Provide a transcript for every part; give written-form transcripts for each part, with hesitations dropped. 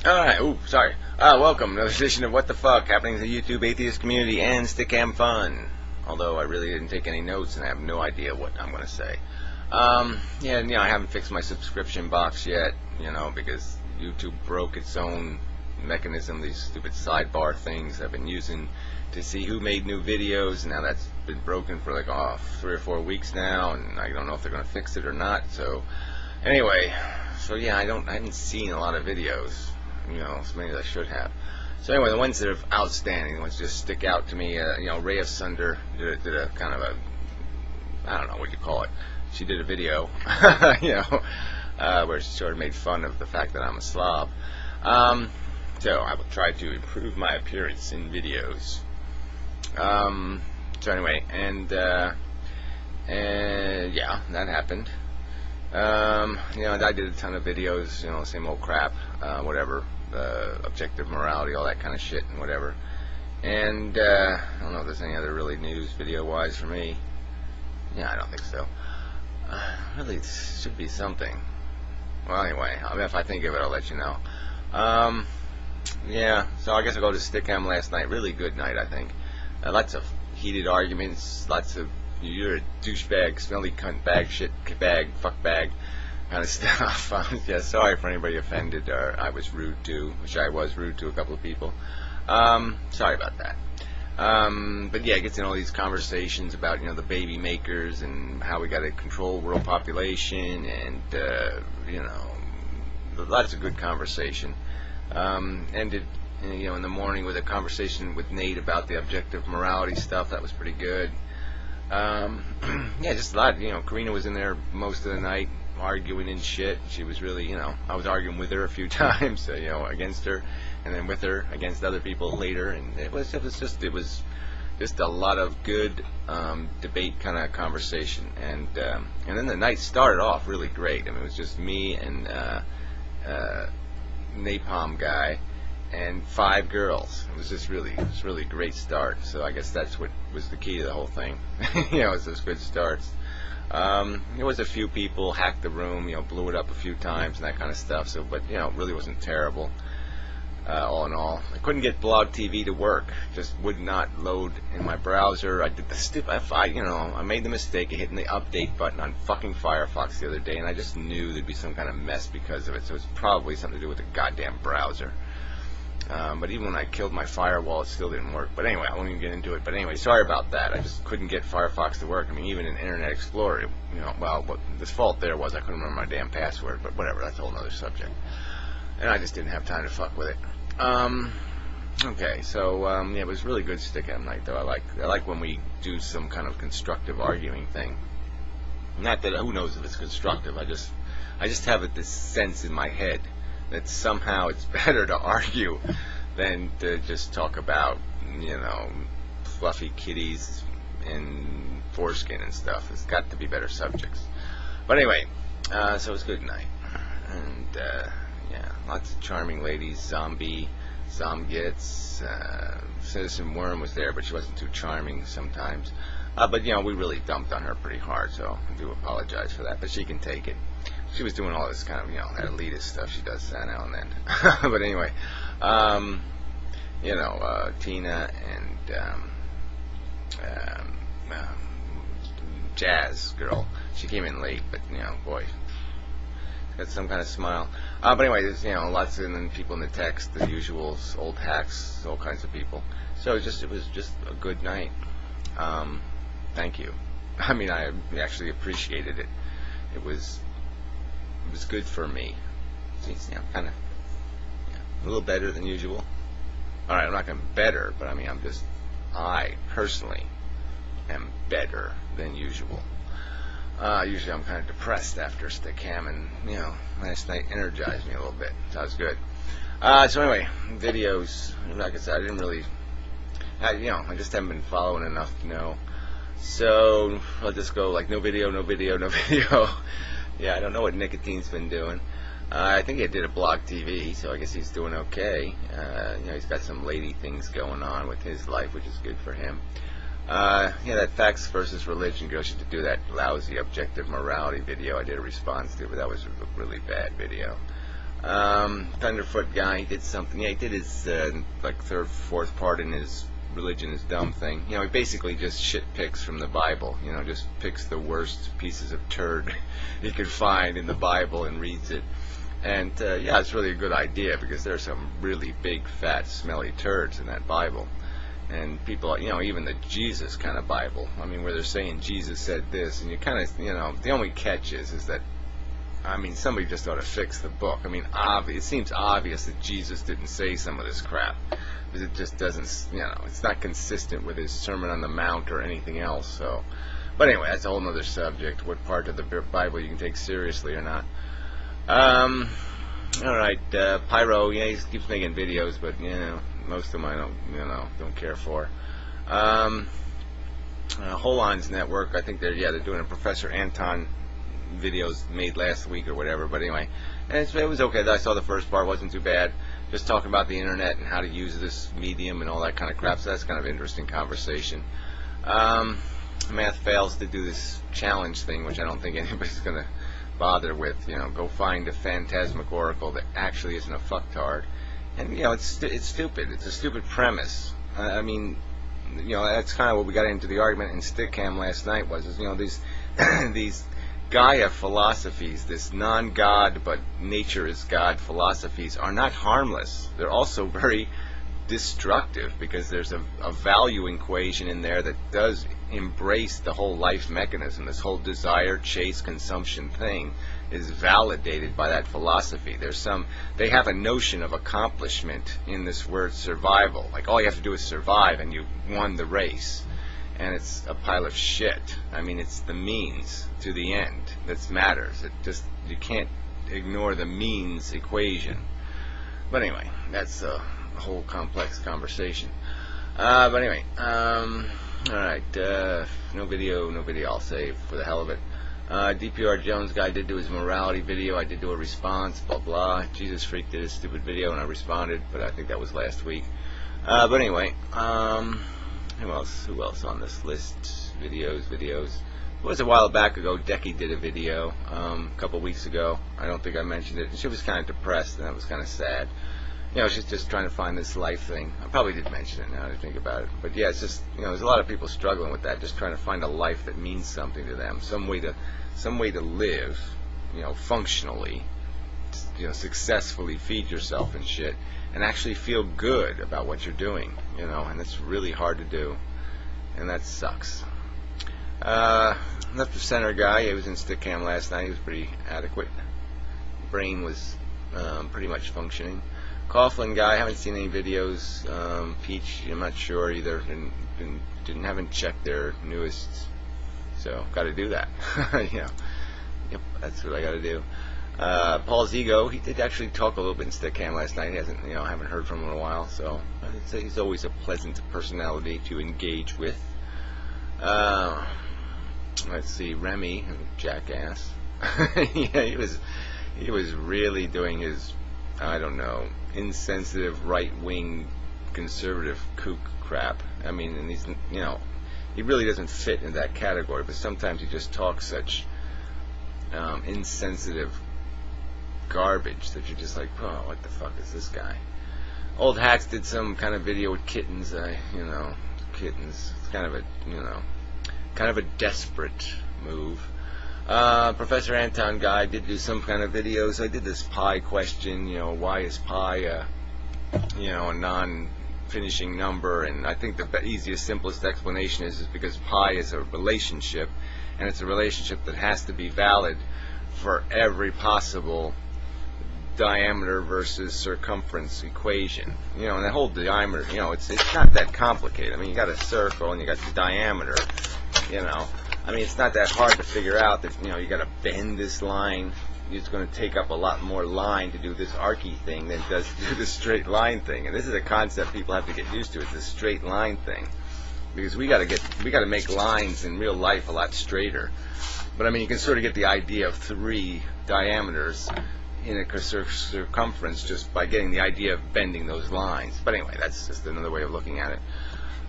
Alright, sorry. Welcome to another edition of What the Fuck, happening in the YouTube atheist community and Stickam fun. Although I really didn't take any notes and I have no idea what I'm going to say. I haven't fixed my subscription box yet, because YouTube broke its own mechanism, these stupid sidebar things I've been using to see who made new videos, and now that's been broken for like 3 or 4 weeks now, and I don't know if they're going to fix it or not. So, anyway, I haven't seen a lot of videos. As many as I should have. So anyway, the ones that are outstanding, the ones that just stick out to me, Ray of Sunder did a kind of a, I don't know what you call it. She did a video, where she sort of made fun of the fact that I'm a slob. So I will try to improve my appearance in videos. So anyway, and that happened. I did a ton of videos, same old crap, whatever, objective morality, all that kind of shit and whatever. And I don't know if there's any other really news video-wise for me. Yeah, I don't think so. Really, it should be something. Well, anyway, if I think of it, I'll let you know. So I guess I'll go to Stickam last night. Really good night, I think. Lots of heated arguments, lots of you're a douchebag, smelly cunt bag, shit bag, fuck bag, kind of stuff. Sorry for anybody offended or I was rude to, which I was rude to a couple of people. Sorry about that. But yeah, it gets in all these conversations about, the baby makers and how we got to control world population and, lots of good conversation. Ended, in the morning with a conversation with Nate about the objective morality stuff. That was pretty good. Just a lot. Karina was in there most of the night arguing and shit. She was really, I was arguing with her a few times, against her, and then with her against other people later, and it was just a lot of good debate kind of conversation, and then the night started off really great. I mean, it was just me and Napalm guy and 5 girls. It was just really great start. So I guess that's what was the key to the whole thing. It was those good starts. There was a few people hacked the room, blew it up a few times and that kind of stuff. So, but it really wasn't terrible. All in all, I couldn't get Blog TV to work. Just would not load in my browser. I did the stupid. I made the mistake of hitting the update button on fucking Firefox the other day, and I just knew there'd be some kind of mess because of it. So it's probably something to do with the goddamn browser. But even when I killed my firewall, it still didn't work. But anyway, I won't even get into it. But anyway, sorry about that. I just couldn't get Firefox to work. I mean, even in Internet Explorer, what the fault there was I couldn't remember my damn password. But whatever, that's a whole other subject. And I just didn't have time to fuck with it. Okay, so it was really good Stickam night, though. I like when we do some kind of constructive arguing thing. Not that who knows if it's constructive. I just have this sense in my head that somehow it's better to argue than to just talk about, fluffy kitties and foreskin and stuff. There's got to be better subjects. But anyway, so it was good night. And, lots of charming ladies. Zomgits, Citizen Worm was there, but she wasn't too charming sometimes. But, we really dumped on her pretty hard, so I do apologize for that. But she can take it. She was doing all this kind of, that elitist stuff she does now and then. But anyway, Tina and Jazz girl, she came in late, but, boy, got some kind of smile. But anyway, there's, lots of people in the text, the usuals, old hacks, all kinds of people. So it was just a good night. Thank you. I mean, I actually appreciated it. It was good for me. Kind of a little better than usual. Alright, I'm not going to better, but I personally am better than usual. Usually I'm kind of depressed after Stickam, and, last night energized me a little bit. So that was good. So anyway, videos, like I said, I didn't really, I just haven't been following enough to know. So I'll just go like no video. Yeah, I don't know what Nicotine's been doing. I think he did a Blog TV, so I guess he's doing okay. He's got some lady things going on with his life, which is good for him. That facts versus religion girl should do that lousy objective morality video I did a response to, but that was a really bad video. Thunderfoot guy, he did something. Yeah, he did his like third, fourth part in his religion is dumb thing. He basically just shit picks from the Bible. Just picks the worst pieces of turd he could find in the Bible and reads it. And yeah, it's really a good idea because there's some really big, fat, smelly turds in that Bible. And people, even the Jesus kind of Bible, where they're saying Jesus said this, and you kind of, the only catch is that, somebody just ought to fix the book. It seems obvious that Jesus didn't say some of this crap, because it just doesn't, it's not consistent with his Sermon on the Mount or anything else. So, but anyway, that's a whole other subject. What part of the Bible you can take seriously or not. All right, Pyro, yeah, he keeps making videos, but most of them I don't care for. Holon's network, I think they're doing a Professor Anton videos made last week or whatever, but anyway, and it was okay. I saw the first part, wasn't too bad. Just talking about the internet and how to use this medium and all that kind of crap. So that's kind of an interesting conversation. Math fails to do this challenge thing, which I don't think anybody's going to bother with. Go find a phantasmic oracle that actually isn't a fucktard. And it's stupid. It's a stupid premise. That's kind of what we got into the argument in Stickcam last night. These Gaia philosophies, this non-God but nature is God philosophies, are not harmless. They're also very destructive, because there's a value equation in there that does embrace the whole life mechanism. This whole desire, chase, consumption thing is validated by that philosophy. They have a notion of accomplishment in this word survival. Like, all you have to do is survive and you won the race. And it's a pile of shit. It's the means to the end that matters. You can't ignore the means equation. But anyway, that's a whole complex conversation. But anyway, alright, no video I'll save for the hell of it. DPR Jones guy did do his morality video. I did do a response, blah blah. Jesus Freak did his stupid video and I responded, but I think that was last week. But anyway, who else on this list? Videos. It was a while back ago. Decky did a video a couple weeks ago. I don't think I mentioned it. She was kind of depressed, and that was kind of sad. She's just trying to find this life thing. I probably did mention it now that I think about it. But yeah, it's just, there's a lot of people struggling with that, just trying to find a life that means something to them, some way to live, functionally, successfully feed yourself and shit, and actually feel good about what you're doing, and it's really hard to do, and that sucks. Left of center guy, he was in Stickcam last night. He was pretty adequate. Brain was pretty much functioning. Coughlin guy, I haven't seen any videos. Peach, I'm not sure either. Haven't checked their newest, so got to do that. Yep, that's what I got to do. Paul's ego, he did actually talk a little bit in Stickcam last night. He hasn't, I haven't heard from him in a while, so I'd say he's always a pleasant personality to engage with. Let's see, Remy, jackass. Yeah, he was really doing his, I don't know, insensitive right-wing conservative kook crap. And he's, he really doesn't fit in that category, but sometimes he just talks such insensitive garbage that you're just like, oh, what the fuck is this guy? Old Hats did some kind of video with kittens. Kittens. It's kind of a desperate move. Professor Anton guy did do some kind of videos. I did this pi question, why is pi a non-finishing number? And I think the easiest, simplest explanation is because pi is a relationship, and it's a relationship that has to be valid for every possible diameter versus circumference equation. And that whole diameter, it's not that complicated. You got a circle and you got the diameter, it's not that hard to figure out that, you got to bend this line. It's going to take up a lot more line to do this archy thing than it does to do the straight line thing. And this is a concept people have to get used to. It's the straight line thing. Because we got to make lines in real life a lot straighter. But you can sort of get the idea of 3 diameters in a circumference just by getting the idea of bending those lines. But anyway, that's just another way of looking at it.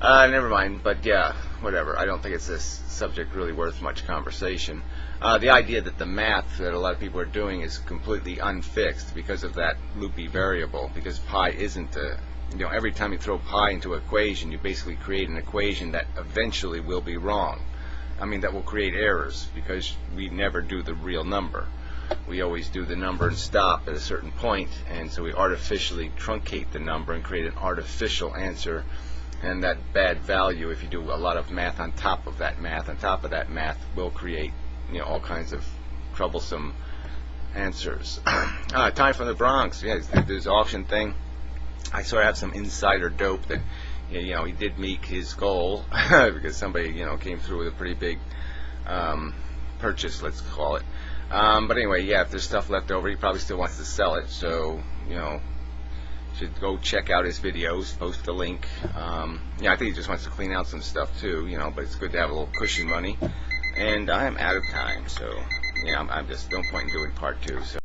Never mind, but yeah, whatever. I don't think it's this subject really worth much conversation. The idea that the math that a lot of people are doing is completely unfixed because of that loopy variable, because pi isn't a, every time you throw pi into an equation, you basically create an equation that eventually will be wrong. I mean, that will create errors because we never do the real number. We always do the number and stop at a certain point, and so we artificially truncate the number and create an artificial answer. And that bad value, if you do a lot of math on top of that math, will create all kinds of troublesome answers. Time from the Bronx. Yeah, this auction thing. I sort of have some insider dope that he did meet his goal because somebody came through with a pretty big purchase, let's call it. But anyway, yeah, if there's stuff left over, he probably still wants to sell it. So should go check out his videos. Post the link. I think he just wants to clean out some stuff too. But it's good to have a little cushion money. And I am out of time, so I'm just no point in doing part 2. So.